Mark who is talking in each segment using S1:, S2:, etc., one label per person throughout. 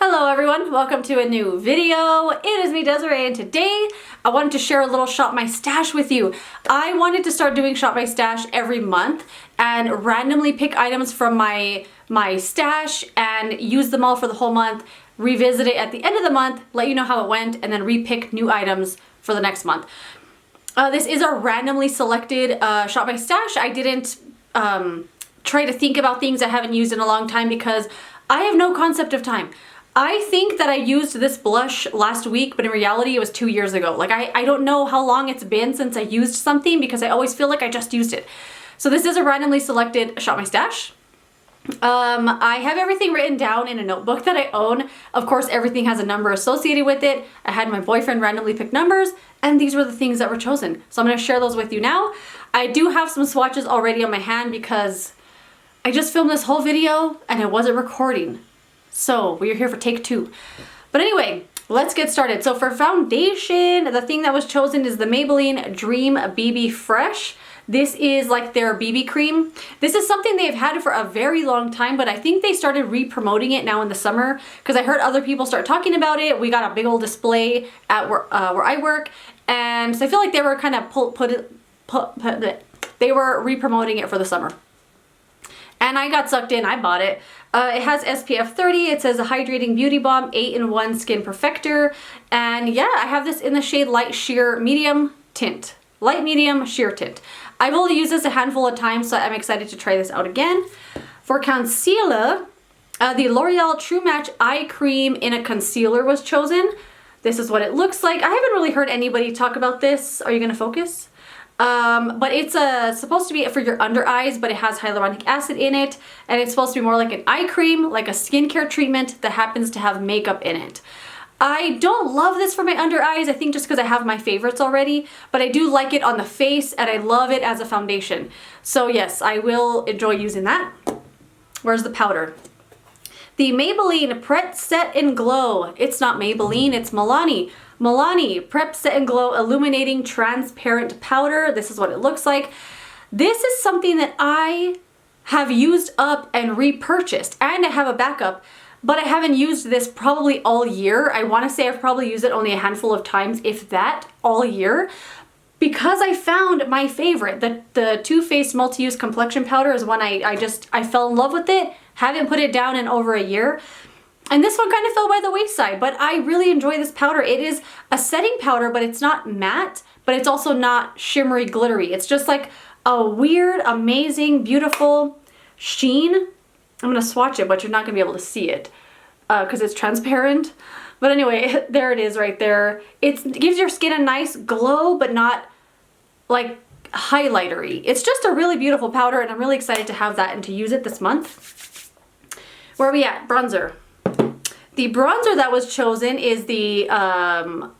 S1: Hello everyone, welcome to a new video. It is me, Desiree, and today I wanted to share a little Shop My Stash with you. I wanted to start doing Shop My Stash every month and randomly pick items from my stash and use them all for the whole month, revisit it at the end of the month, let you know how it went, and then repick new items for the next month. This is a randomly selected Shop My Stash. I didn't try to think about things I haven't used in a long time because I have no concept of time. I think that I used this blush last week, but in reality it was 2 years ago. Like I don't know how long it's been since I used something because I always feel like I just used it. So this is a randomly selected Shop My Stash. I have everything written down in a notebook that I own. Of course, everything has a number associated with it. I had my boyfriend randomly pick numbers, and these were the things that were chosen. So I'm going to share those with you now. I do have some swatches already on my hand because I just filmed this whole video and I wasn't recording. So we're here for take 2. But anyway, let's get started. So for foundation, the thing that was chosen is the Maybelline Dream BB Fresh. This is like their BB cream. This is something they've had for a very long time, but I think they started re-promoting it now in the summer because I heard other people start talking about it. We got a big old display at where I work, and so I feel like they were kind of they were re-promoting it for the summer. And I got sucked in, I bought it. It has SPF 30, it says a hydrating beauty balm, 8-in-1 skin perfector. And yeah, I have this in the shade Light Sheer Medium Tint. Light Medium Sheer Tint. I've only used this a handful of times, so I'm excited to try this out again. For concealer, the L'Oreal True Match Eye Cream in a Concealer was chosen. This is what it looks like. I haven't really heard anybody talk about this. Are you gonna focus? But it's supposed to be for your under eyes, but it has hyaluronic acid in it, and it's supposed to be more like an eye cream, like a skincare treatment that happens to have makeup in it. I don't love this for my under eyes, I think just because I have my favorites already, but I do like it on the face, and I love it as a foundation. So yes, I will enjoy using that. Where's the powder? The Maybelline Prep Set and Glow. It's not Maybelline, it's Milani. Milani Prep Set and Glow Illuminating Transparent Powder. This is what it looks like. This is something that I have used up and repurchased, and I have a backup, but I haven't used this probably all year. I want to say I've probably used it only a handful of times, if that, all year, because I found my favorite. The Too Faced Multi-Use Complexion Powder is one I fell in love with it, haven't put it down in over a year. And this one kind of fell by the wayside, but I really enjoy this powder. It is a setting powder, but it's not matte, but it's also not shimmery glittery. It's just like a weird, amazing, beautiful sheen. I'm gonna swatch it, but you're not gonna be able to see it because it's transparent. But anyway, there it is right there. It gives your skin a nice glow, but not like highlightery. It's just a really beautiful powder, and I'm really excited to have that and to use it this month. Where are we at? Bronzer. The bronzer that was chosen is the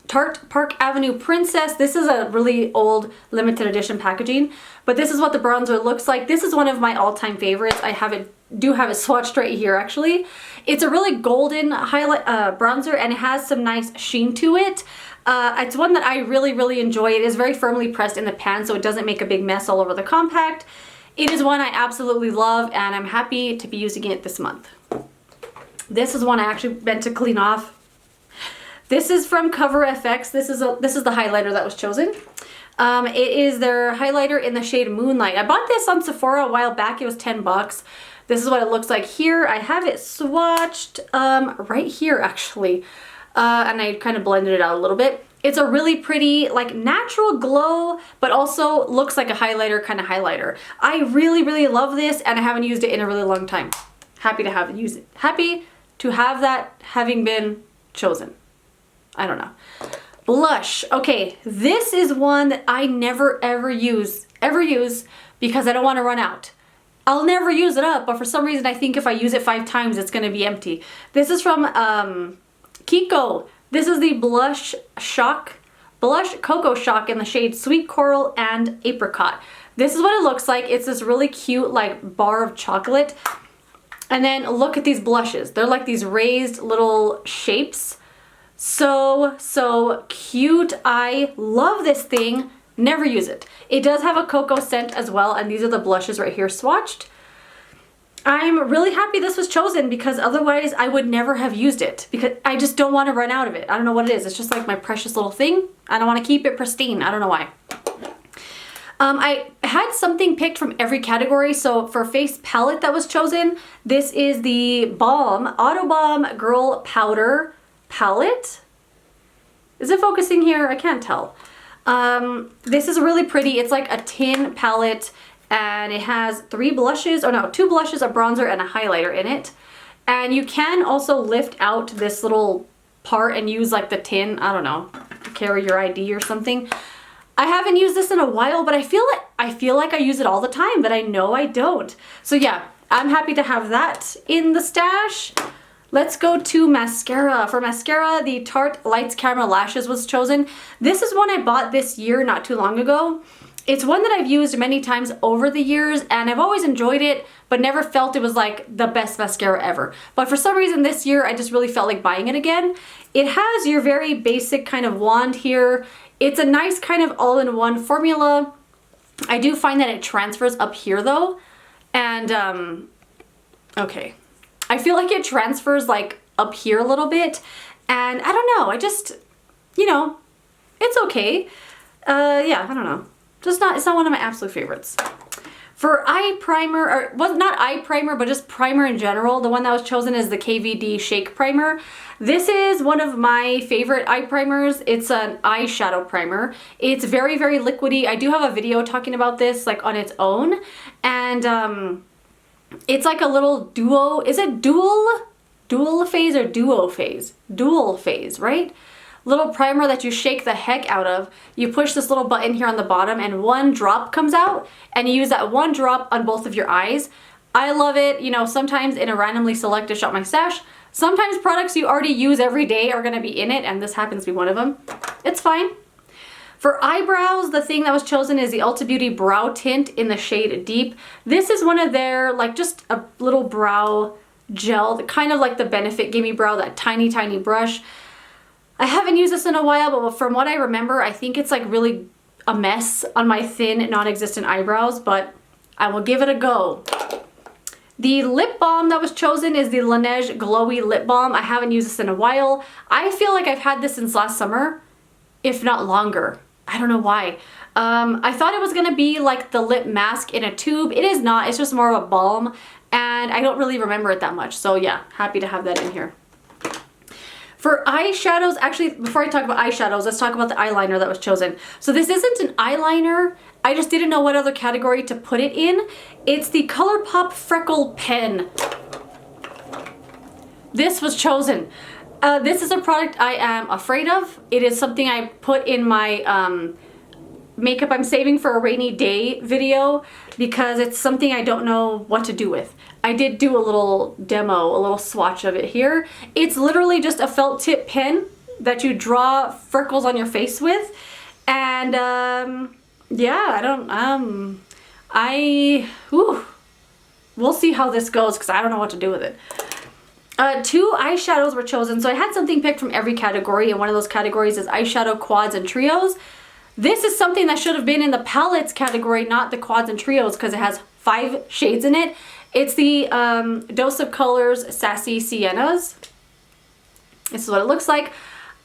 S1: Tarte Park Avenue Princess. This is a really old limited edition packaging, but this is what the bronzer looks like. This is one of my all-time favorites. I do have it swatched right here actually. It's a really golden highlight bronzer, and it has some nice sheen to it. It's one that I really enjoy. It is very firmly pressed in the pan, so it doesn't make a big mess all over the compact. It is one I absolutely love, and I'm happy to be using it this month. This is one I actually meant to clean off. This is from Cover FX. This is the highlighter that was chosen. It is their highlighter in the shade Moonlight. I bought this on Sephora a while back. It was 10 bucks. This is what it looks like here. I have it swatched right here actually. And I kind of blended it out a little bit. It's a really pretty, like, natural glow, but also looks like a highlighter kind of highlighter. I really love this, and I haven't used it in a really long time. Happy to have it use it. Happy to have that having been chosen. I don't know. Blush. Okay, this is one that I never ever use because I don't want to run out. I'll never use it up, but for some reason I think if I use it 5 times it's going to be empty. This is from Kiko. This is the Blush Cocoa Shock in the shade Sweet Coral and Apricot. This is what it looks like. It's this really cute like bar of chocolate. And then look at these blushes. They're like these raised little shapes. So cute. I love this thing. Never use it. It does have a cocoa scent as well, and these are the blushes right here swatched. I'm really happy this was chosen because otherwise I would never have used it because I just don't want to run out of it. I don't know what it is. It's just like my precious little thing. I don't want to keep it pristine. I don't know why. I had something picked from every category. So for face palette that was chosen, this is the Balm Autobalm Girl Powder Palette. Is it focusing here? I can't tell. This is really pretty. It's like a tin palette and it has 2 blushes, a bronzer and a highlighter in it. And you can also lift out this little part and use like the tin, I don't know, to carry your ID or something. I haven't used this in a while, but I feel like I use it all the time, but I know I don't. So yeah, I'm happy to have that in the stash. Let's go to mascara. For mascara, the Tarte Lights Camera Lashes was chosen. This is one I bought this year, not too long ago. It's one that I've used many times over the years and I've always enjoyed it, but never felt it was like the best mascara ever. But for some reason this year, I just really felt like buying it again. It has your very basic kind of wand here. It's a nice kind of all-in-one formula. I do find that it transfers up here though. And, okay. I feel like it transfers like up here a little bit. And I don't know, I just, you know, it's okay. Yeah, I don't know. It's not one of my absolute favorites. For eye primer, or well, not eye primer, but just primer in general, the one that was chosen is the KVD Shake Primer. This is one of my favorite eye primers. It's an eyeshadow primer. It's very, very liquidy. I do have a video talking about this like on its own. And it's like a little duo, is it dual phase or duo phase? Dual phase, right? Little primer that you shake the heck out of. You push this little button here on the bottom and 1 drop comes out and you use that 1 drop on both of your eyes. I love it. You know, sometimes in a randomly selected Shop My Stash, sometimes products you already use every day are gonna be in it and this happens to be one of them. It's fine. For eyebrows, the thing that was chosen is the Ulta Beauty Brow Tint in the shade Deep. This is one of their, like just a little brow gel, kind of like the Benefit Gimme Brow, that tiny, tiny brush. I haven't used this in a while, but from what I remember, I think it's like really a mess on my thin, non-existent eyebrows, but I will give it a go. The lip balm that was chosen is the Leneige Glowy Lip Balm. I haven't used this in a while. I feel like I've had this since last summer, if not longer. I don't know why. I thought it was gonna be like the lip mask in a tube. It is not, it's just more of a balm, and I don't really remember it that much. So yeah, happy to have that in here. For eyeshadows, actually, before I talk about eyeshadows, let's talk about the eyeliner that was chosen. So this isn't an eyeliner. I just didn't know what other category to put it in. It's the ColourPop Freckle Pen. This was chosen. This is a product I am afraid of. It is something I put in my makeup I'm saving for a rainy day video because it's something I don't know what to do with. I did do a little demo, a little swatch of it here. It's literally just a felt tip pen that you draw freckles on your face with. And yeah, we'll see how this goes because I don't know what to do with it. 2 eyeshadows were chosen. So I had something picked from every category, and one of those categories is eyeshadow quads and trios. This is something that should have been in the palettes category, not the quads and trios, because it has 5 shades in it. It's the Dose of Colors Sassy Siennas. This is what it looks like.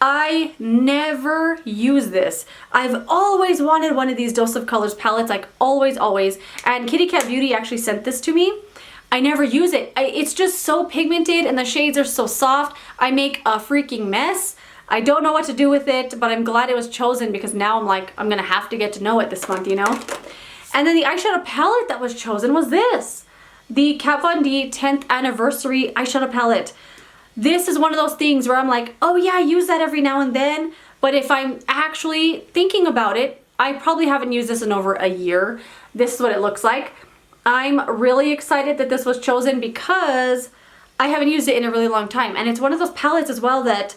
S1: I never use this. I've always wanted one of these Dose of Colors palettes, like always. And Kitty Cat Beauty actually sent this to me. I never use it. It's just so pigmented and the shades are so soft. I make a freaking mess. I don't know what to do with it, but I'm glad it was chosen because now I'm like, I'm gonna have to get to know it this month, you know? And then the eyeshadow palette that was chosen was this. The Kat Von D 10th Anniversary Eyeshadow Palette. This is one of those things where I'm like, oh yeah, I use that every now and then, but if I'm actually thinking about it, I probably haven't used this in over a year. This is what it looks like. I'm really excited that this was chosen because I haven't used it in a really long time. And it's one of those palettes as well that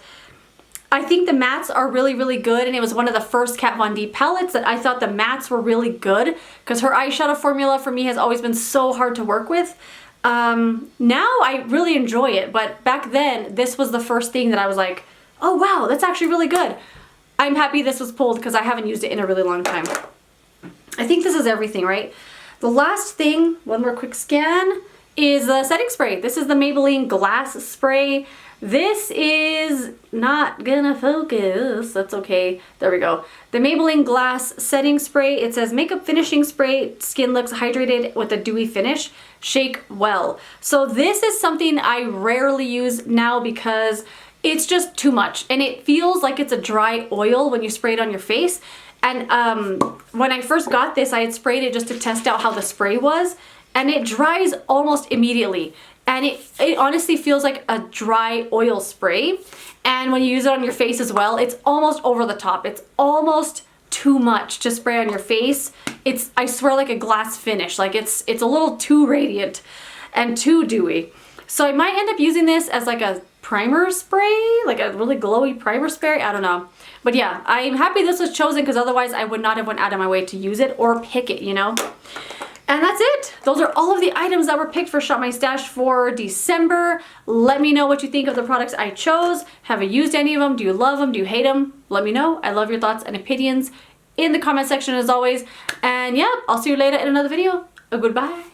S1: I think the mattes are really, really good, and it was one of the first Kat Von D palettes that I thought the mattes were really good because her eyeshadow formula for me has always been so hard to work with. Now I really enjoy it, but back then this was the first thing that I was like, oh wow, that's actually really good. I'm happy this was pulled because I haven't used it in a really long time. I think this is everything, right? The last thing, one more quick scan, is the setting spray. This is the Maybelline Glass Spray. This is not gonna focus. That's okay. There we go. The Maybelline Glass Setting Spray. It says makeup finishing spray. Skin looks hydrated with a dewy finish. Shake well. So this is something I rarely use now because it's just too much. And it feels like it's a dry oil when you spray it on your face. And when I first got this, I had sprayed it just to test out how the spray was. And it dries almost immediately. And it honestly feels like a dry oil spray. And when you use it on your face as well, it's almost over the top. It's almost too much to spray on your face. It's, I swear, like a glass finish. Like it's a little too radiant and too dewy. So I might end up using this as like a primer spray, like a really glowy primer spray. I don't know. But yeah, I'm happy this was chosen because otherwise I would not have went out of my way to use it or pick it, you know? And that's it. Those are all of the items that were picked for Shop My Stash for December. Let me know what you think of the products I chose. Have you used any of them? Do you love them? Do you hate them? Let me know. I love your thoughts and opinions in the comment section as always. And yeah, I'll see you later in another video. Goodbye.